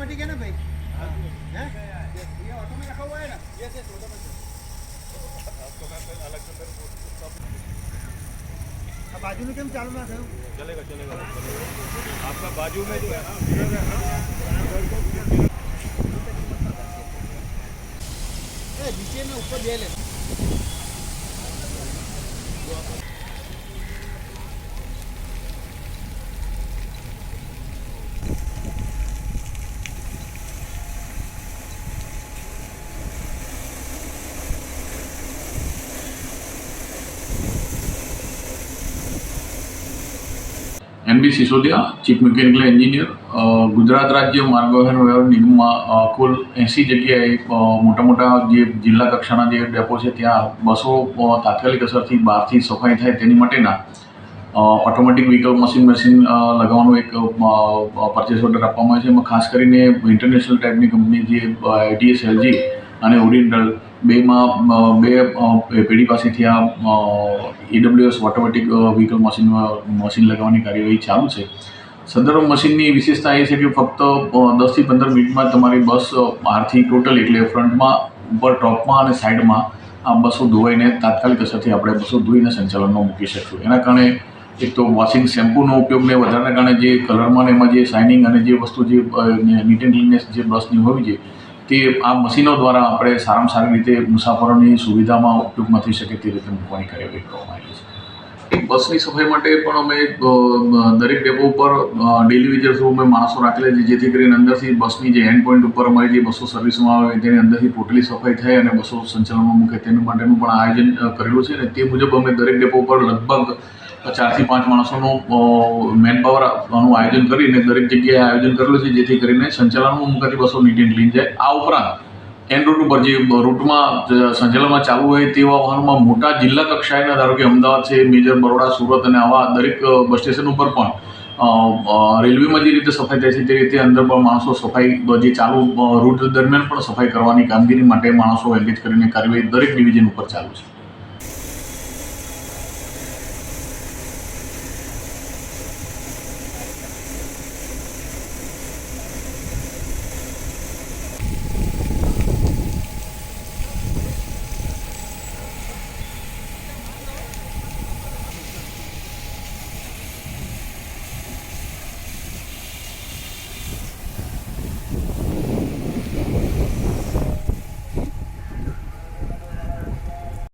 Automatic है ना भाई? हैं? ये ऑटो में रखा हुआ है ना? Yes yes automatic. अब बाजू में केम चालू ना थयो? चलेगा चलेगा आपका बाजू में जो है ना मिरर है ना नीचे में ऊपर दे ले। NB Sisodia, chief mechanical engineer, Gujarat રાજ્ય માર્ગ વ્યવહાર નિગમમાં કુલ 80 જગ્યાએ મોટા મોટા જે જિલ્લા કક્ષાના જે ડેપો છે ત્યાં બસો તાત્કાલિક અસરથી બહારથી સફાઈ થાય તેની માટેના ઓટોમેટિક વ્હીકલ મશીન લગાવવાનો એક પરચેસ ઓર્ડર આપવામાં આવે છે. એમાં ખાસ કરીને ઇન્ટરનેશનલ ટાઈપની કંપની જે ITS LG અને ઓરિએન્ટલ બેમાં બે પેઢી પાસેથી આ AWS ઓટોમેટિક વ્હીકલ મશીન લગાવવાની કાર્યવાહી ચાલુ છે. સદર મશીનની વિશેષતા એ છે કે ફક્ત 10 થી 15 મિનિટમાં તમારી બસ બહારથી ટોટલ એટલે ફ્રન્ટમાં, ઉપર, ટોપમાં અને સાઈડમાં આ બસો ધોવાઈને તાત્કાલિક અસરથી આપણે બસો ધોઈને સંચાલનમાં મૂકી શકશું. એના કારણે એક તો વોશિંગ શેમ્પૂનો ઉપયોગને વધારાના કારણે જે કલરમાં ને એમાં જે શાઇનિંગ અને જે વસ્તુ જે નીટ એન્ડ ક્લીનનેસ જે બસની હોવી જોઈએ તે આ મશીનો દ્વારા આપણે સારામાં સારી રીતે મુસાફરોની સુવિધામાં ઉપયોગમાં થઈ શકે તે રીતે મૂકવાની કાર્યવાહી કરવામાં આવી છે. બસની સફાઈ માટે પણ અમે દરેક ડેપો ઉપર ડેલી વેજર થ્રુ અમે માણસો રાખેલા છે, જેથી કરીને અંદરથી બસની જે એન્ડ પોઈન્ટ ઉપર અમારી જે બસો સર્વિસમાં આવે તેની અંદરથી ટોટલી સફાઈ થાય અને બસો સંચાલનમાં મૂકે તેનું માટેનું પણ આયોજન કરેલું છે. અને તે મુજબ અમે દરેક ડેપો ઉપર લગભગ 4 થી 5 માણસોનું મેન પાવરનું આયોજન કરીને દરેક જગ્યાએ આયોજન કરેલું છે, જેથી કરીને સંચાલનમાં મુકાતી બસો નીટ એન્ડ ક્લીન જાય. આ ઉપરાંત એન રૂટ ઉપર જે રૂટમાં સંચાલનમાં ચાલુ હોય તેવા વાહનોમાં મોટા જિલ્લા કક્ષાએના, ધારો કે અમદાવાદ છે, મેજર, બરોડા, સુરત અને આવા દરેક બસ સ્ટેશન ઉપર પણ રેલવેમાં જે રીતે સફાઈ થાય છે તે રીતે અંદર પણ માણસો સફાઈ જે ચાલુ રૂટ દરમિયાન પણ સફાઈ કરવાની કામગીરી માટે માણસો એન્ગેજ કરીને કાર્યવાહી દરેક ડિવિઝન ઉપર ચાલુ છે.